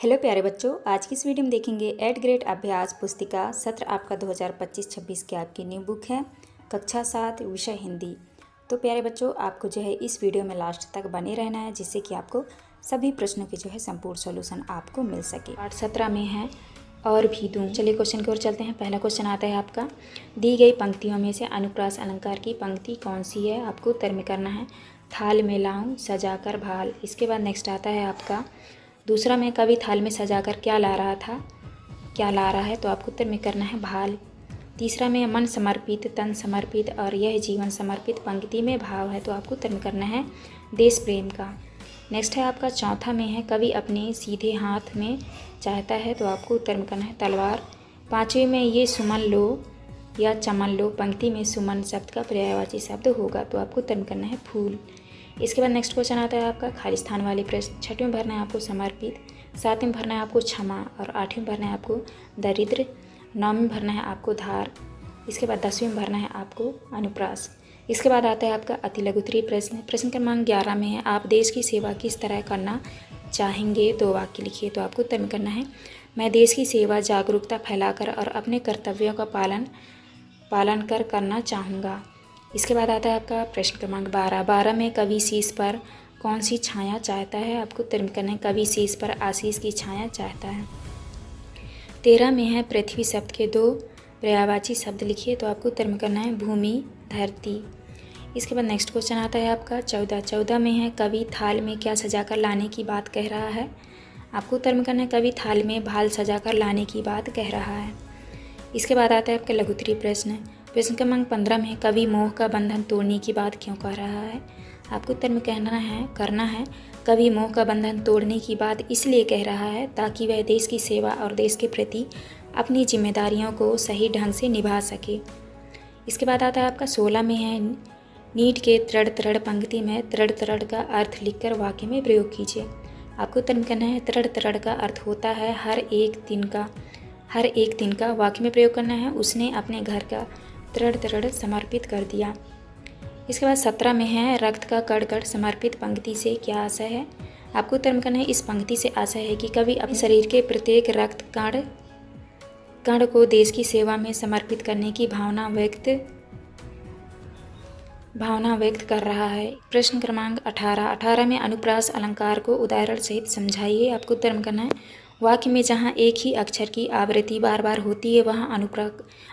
Hello प्यारे बच्चों, आज की इस वीडियो में देखेंगे 8th ग्रेड अभ्यास पुस्तिका सत्र आपका 2025-26 की आपकी न्यू बुक है कक्षा 7 विषय हिंदी। तो प्यारे बच्चों, आपको जो है इस वीडियो में लास्ट तक बने रहना है, जिससे कि आपको सभी प्रश्नों की जो है संपूर्ण सॉल्यूशन आपको मिल सके। पाठ 17 में है और भी दूँ। चलिए क्वेश्चन की ओर चलते हैं। पहला क्वेश्चन आता है आपका, दी गई पंक्तियों में से अनुप्रास अलंकार की पंक्ति कौन सी है, आपको उत्तर में करना है। थाल में लाऊं सजा कर भाल। इसके बाद नेक्स्ट आता है आपका, दूसरा में कवि थाल में सजाकर क्या ला रहा था, क्या ला रहा है, तो आपको उत्तर में करना है भाल। तीसरा में मन समर्पित तन समर्पित और यह जीवन समर्पित पंक्ति में भाव है, तो आपको उत्तर में करना है देश प्रेम का। नेक्स्ट है आपका चौथा में है, कवि अपने सीधे हाथ में चाहता है, तो आपको उत्तर में करना है तलवार। पाँचवें में ये सुमन लो या चमन लो पंक्ति में सुमन शब्द का पर्यायवाची शब्द होगा, तो आपको उत्तर में करना है फूल। इसके बाद नेक्स्ट क्वेश्चन आता है आपका खाली स्थान वाले प्रश्न। छठवें में भरना है आपको समर्पित, सातवें में भरना है आपको क्षमा और आठवें में भरना है आपको दरिद्र, नौवीं में भरना है आपको धार। इसके बाद 10वीं में भरना है आपको अनुप्रास। इसके बाद आता है आपका अति लघु उत्तरीय प्रश्न। प्रश्न क्रमांक 11 में है, आप देश की सेवा किस तरह करना चाहेंगे, 2 वाक्य लिखिए, तो आपको उत्तर में करना है मैं देश की सेवा जागरूकता फैलाकर और अपने कर्तव्यों का पालन कर करना चाहूँगा। इसके बाद आता है आपका प्रश्न क्रमांक 12 में कवि शीश पर कौन सी छाया चाहता है, आपको उत्तर में करना है कवि शीश पर आशीष की छाया चाहता है। 13 में है पृथ्वी शब्द के 2 पर्यायवाची शब्द लिखिए, तो आपको उत्तर में करना है भूमि धरती। इसके बाद नेक्स्ट क्वेश्चन आता है आपका 14 में है, कवि थाल में क्या सजाकर लाने की बात कह रहा है, आपको उत्तर में करना है कवि थाल में भाल सजाकर लाने की बात कह रहा है। इसके बाद आता है आपका लघु उत्तरीय प्रश्न। प्रश्न क्रमांक 15 में कवि मोह का बंधन तोड़ने की बात क्यों कह रहा है, आपको उत्तर में करना है कवि मोह का बंधन तोड़ने की बात इसलिए कह रहा है ताकि वह देश की सेवा और देश के प्रति अपनी जिम्मेदारियों को सही ढंग से निभा सके। इसके बाद आता है आपका 16 में है, नीट के तृण तृण पंक्ति में तृण तृण का अर्थ लिखकर वाक्य में प्रयोग कीजिए। आपको उत्तर में करना है तृण तृण का अर्थ होता है हर एक दिन का वाक्य में प्रयोग करना है उसने अपने घर का तृण समर्पित कर दिया। इसके बाद 17 में है, रक्त का कण कण समर्पित पंक्ति से क्या आशय है, आपको उत्तर में करना है इस पंक्ति से आशय है कि कवि अपने शरीर के प्रत्येक रक्त कण को देश की सेवा में समर्पित करने की भावना व्यक्त कर रहा है। प्रश्न क्रमांक 18 में अनुप्रास अलंकार को उदाहरण सहित समझाइए, आपको उत्तर में करना है वाक्य में जहाँ एक ही अक्षर की आवृत्ति बार बार होती है वहाँ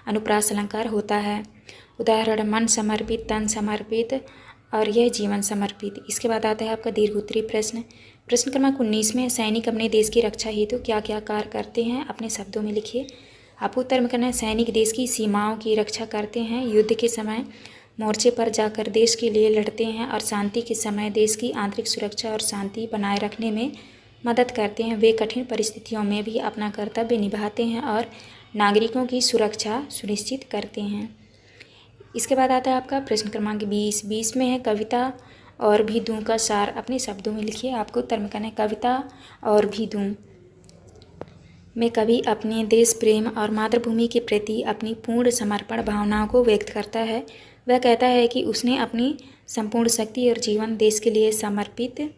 अनुप्रास अलंकार होता है। उदाहरण मन समर्पित तन समर्पित और यह जीवन समर्पित। इसके बाद आता है आपका दीर्घ उत्तरीय प्रश्न। प्रश्न क्रमांक 19 में सैनिक अपने देश की रक्षा हेतु क्या क्या कार्य करते हैं, अपने शब्दों में लिखिए। आपको उत्तर में करना है सैनिक देश की सीमाओं की रक्षा करते हैं, युद्ध के समय मोर्चे पर जाकर देश के लिए लड़ते हैं और शांति के समय देश की आंतरिक सुरक्षा और शांति बनाए रखने में मदद करते हैं। वे कठिन परिस्थितियों में भी अपना कर्तव्य निभाते हैं और नागरिकों की सुरक्षा सुनिश्चित करते हैं। इसके बाद आता है आपका प्रश्न क्रमांक 20 में है, कविता और भी दूँ का सार अपने शब्दों में लिखिए। आपको उत्तर में करना है कविता और भी दूँ में कवि अपने देश प्रेम और मातृभूमि के प्रति अपनी पूर्ण समर्पण भावनाओं को व्यक्त करता है। वह कहता है कि उसने अपनी संपूर्ण शक्ति और जीवन देश के लिए समर्पित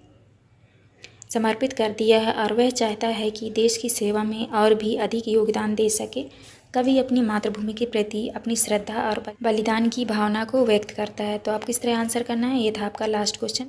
कर दिया है और वह चाहता है कि देश की सेवा में और भी अधिक योगदान दे सके। कवि अपनी मातृभूमि के प्रति अपनी श्रद्धा और बलिदान की भावना को व्यक्त करता है। तो आपको इस तरह आंसर करना है। ये था आपका लास्ट क्वेश्चन।